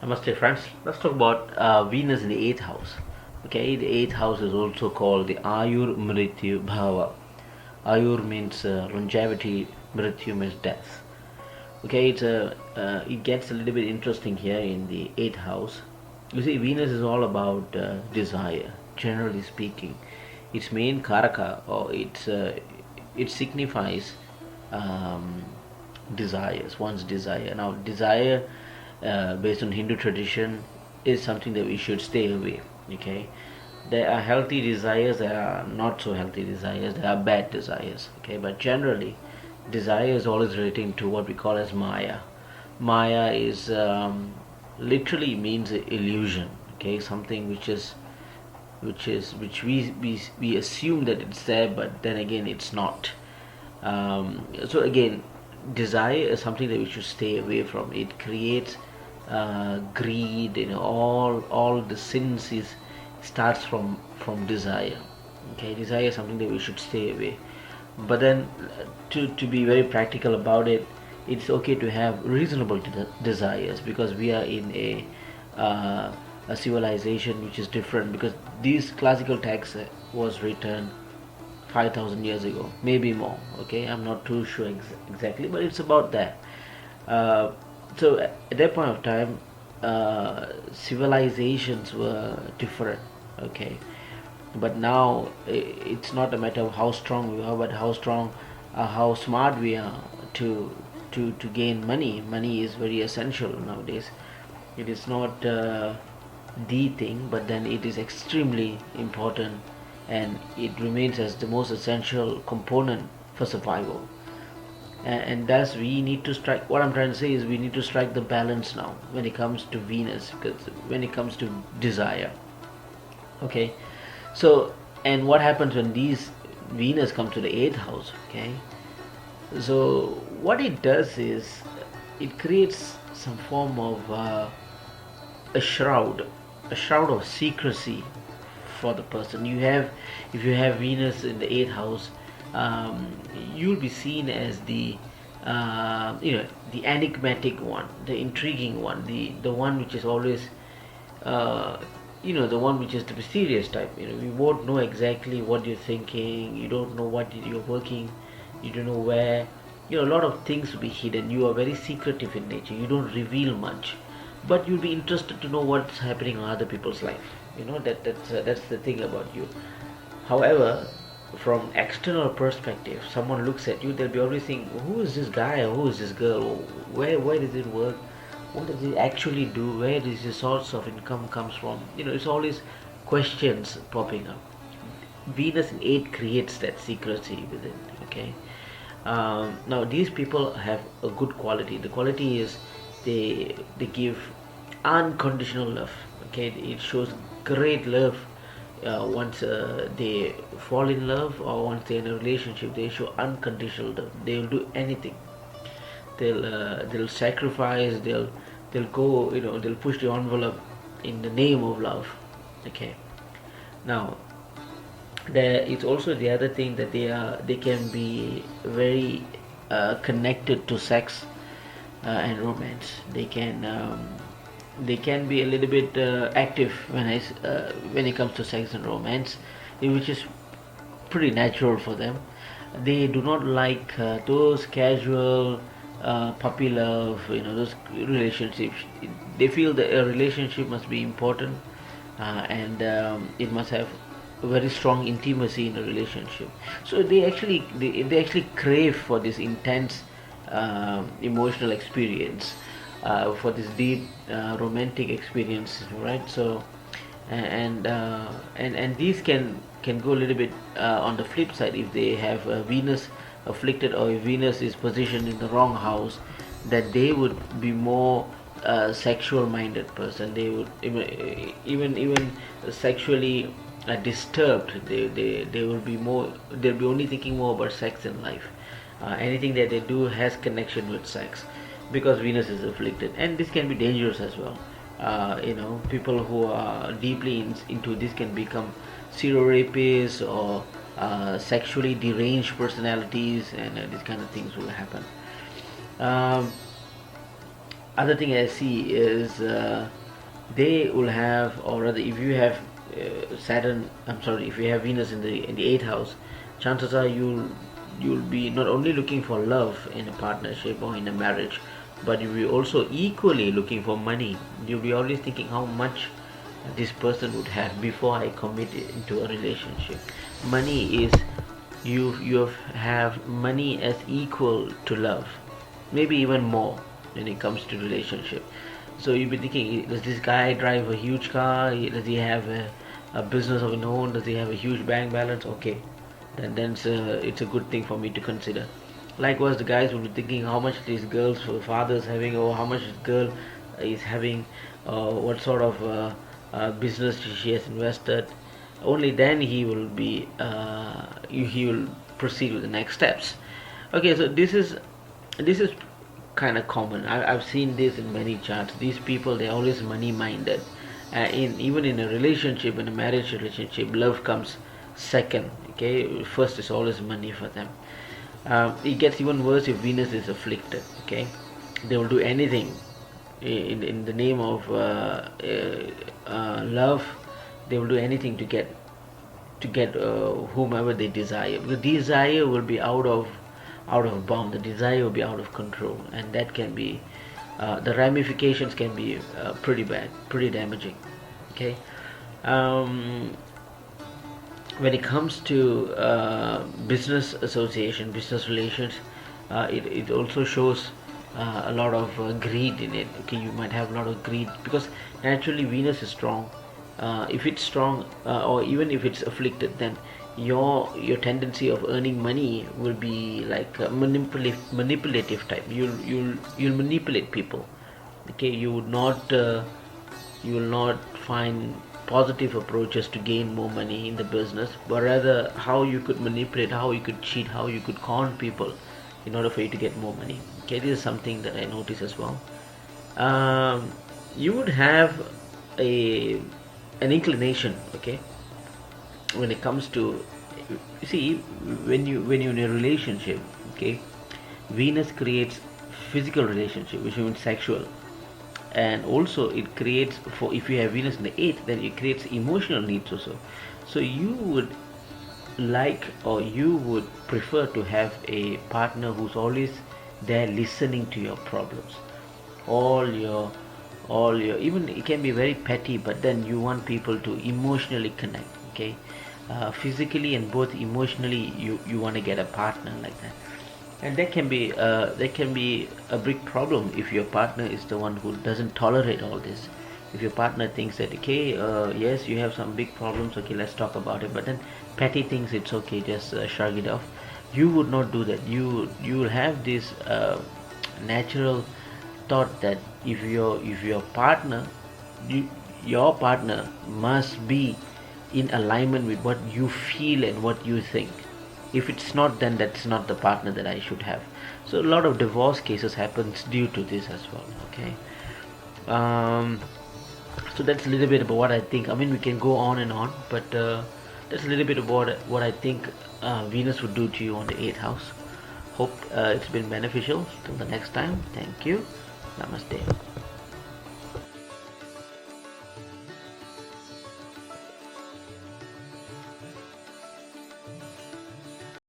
Namaste, friends. Let's talk about Venus in the eighth house. Okay, the eighth house is also called the Ayur Mrityu Bhava. Ayur means longevity, Mrityu means death. Okay, it gets a little bit interesting here in the eighth house. You see, Venus is all about desire. Generally speaking, its main karaka or it signifies um, desires, one's desire. Now, desire, based on Hindu tradition, is something that we should stay away. Okay, there are healthy desires, there are not so healthy desires, there are bad desires. Okay, but generally, desire is always relating to what we call as Maya. Maya is literally means illusion. Okay, something which we assume that it's there, but then again it's not. So again, desire is something that we should stay away from. It creates greed. All the sins is starts from desire. Okay, desire is something that we should stay away. But then, to be very practical about it, it's okay to have reasonable desires, because we are in a civilization which is different, because these classical texts was written 5,000 years ago, maybe more. Okay, I'm not too sure exactly, but it's about that. So at that point of time, civilizations were different. Okay, but now it's not a matter of how strong we are, but how smart we are to gain money. Money is very essential nowadays. It is not the thing, but then it is extremely important, and it remains as the most essential component for survival. And thus we need to strike, what I'm trying to say is, we need to strike the balance now when it comes to Venus, because when it comes to desire. Okay, so, and what happens when these Venus comes to the eighth house? Okay, so what it does is, it creates some form of a shroud, a shroud of secrecy for the person. If you have Venus in the eighth house, you'll be seen as the enigmatic one, the intriguing one, the one which is always uh, the one which is the mysterious type. We won't know exactly what you're thinking. You don't know what you're working. You don't know where. A lot of things will be hidden. You are very secretive in nature. You don't reveal much, but you'll be interested to know what's happening on other people's life. That's the thing about you. However, from external perspective, someone looks at you, they'll be always saying, who is this guy or who is this girl? Where does it work? What does it actually do? Where does the source of income comes from? It's always questions popping up. Venus in 8 creates that secrecy within. Okay. Now these people have a good quality. The quality is, they give unconditional love. Okay, it shows great love. Once they fall in love, or once they're in a relationship, they show unconditional love. They will do anything. They'll sacrifice. They'll go. They'll push the envelope in the name of love. Okay. Now, there is also the other thing, that they can be very connected to sex and romance. They can be a little bit active when it comes to sex and romance, which is pretty natural for them. They do not like those casual puppy love, those relationships. They feel that a relationship must be important, and it must have very strong intimacy in a relationship. So they actually crave for this intense emotional experience, for this deep romantic experience, right? So, and these can go a little bit on the flip side. If they have Venus afflicted, or if Venus is positioned in the wrong house, that they would be more sexual minded person. They would even sexually disturbed. They will be more, they'll be only thinking more about sex in life. Anything that they do has connection with sex, because Venus is afflicted, and this can be dangerous as well. People who are deeply into this can become serial rapists, or sexually deranged personalities, and these kind of things will happen. Um, other thing I see is they will have, or rather, if you have Saturn, I'm sorry, if you have Venus in the eighth house, chances are you'll be not only looking for love in a partnership or in a marriage, but you'll be also equally looking for money. You'll be always thinking how much this person would have before I commit into a relationship. Money is, you have money as equal to love, maybe even more when it comes to relationship. So you'll be thinking, does this guy drive a huge car? Does he have a business of his own? Does he have a huge bank balance? Okay, then it's a good thing for me to consider. Likewise, the guys will be thinking how much these girls' father is having, or how much this girl is having, what sort of business she has invested. Only then he will proceed with the next steps. Okay, so this is kind of common. I've seen this in many charts. These people, they're always money minded. In even in a relationship, in a marriage relationship, love comes second. Okay, first is always money for them. It gets even worse if Venus is afflicted. Okay, they will do anything in the name of love. They will do anything to get whomever they desire. The desire will be out of bound. The desire will be out of control, and that can be the ramifications can be pretty bad, pretty damaging. Okay. When it comes to business association, business relations, it also shows a lot of greed in it. Okay, you might have a lot of greed because naturally Venus is strong. If it's strong, or even if it's afflicted, then your tendency of earning money will be like a manipulative type. You'll manipulate people. Okay, you will not find positive approaches to gain more money in the business, but rather how you could manipulate, how you could cheat, how you could con people in order for you to get more money. Okay, this is something that I notice as well. You would have a an inclination, okay, when it comes to, you see, when you're in a relationship, okay, Venus creates physical relationship, which means sexual, and also it creates, for if you have Venus in the 8th, then it creates emotional needs also. So you would like, or you would prefer to have a partner who's always there listening to your problems, all your even it can be very petty, but then you want people to emotionally connect. Okay, physically and both emotionally, you want to get a partner like that. And that can be a big problem if your partner is the one who doesn't tolerate all this. If your partner thinks that, okay, yes, you have some big problems, okay, let's talk about it, but then petty things, it's okay, just shrug it off. You would not do that. You will have this natural thought that if your partner, your partner must be in alignment with what you feel and what you think. If it's not, then that's not the partner that I should have. So a lot of divorce cases happens due to this as well. Okay, so that's a little bit about what I think. I mean, we can go on and on, but that's a little bit about what I think Venus would do to you on the 8th house. Hope it's been beneficial. Till the next time, thank you. Namaste.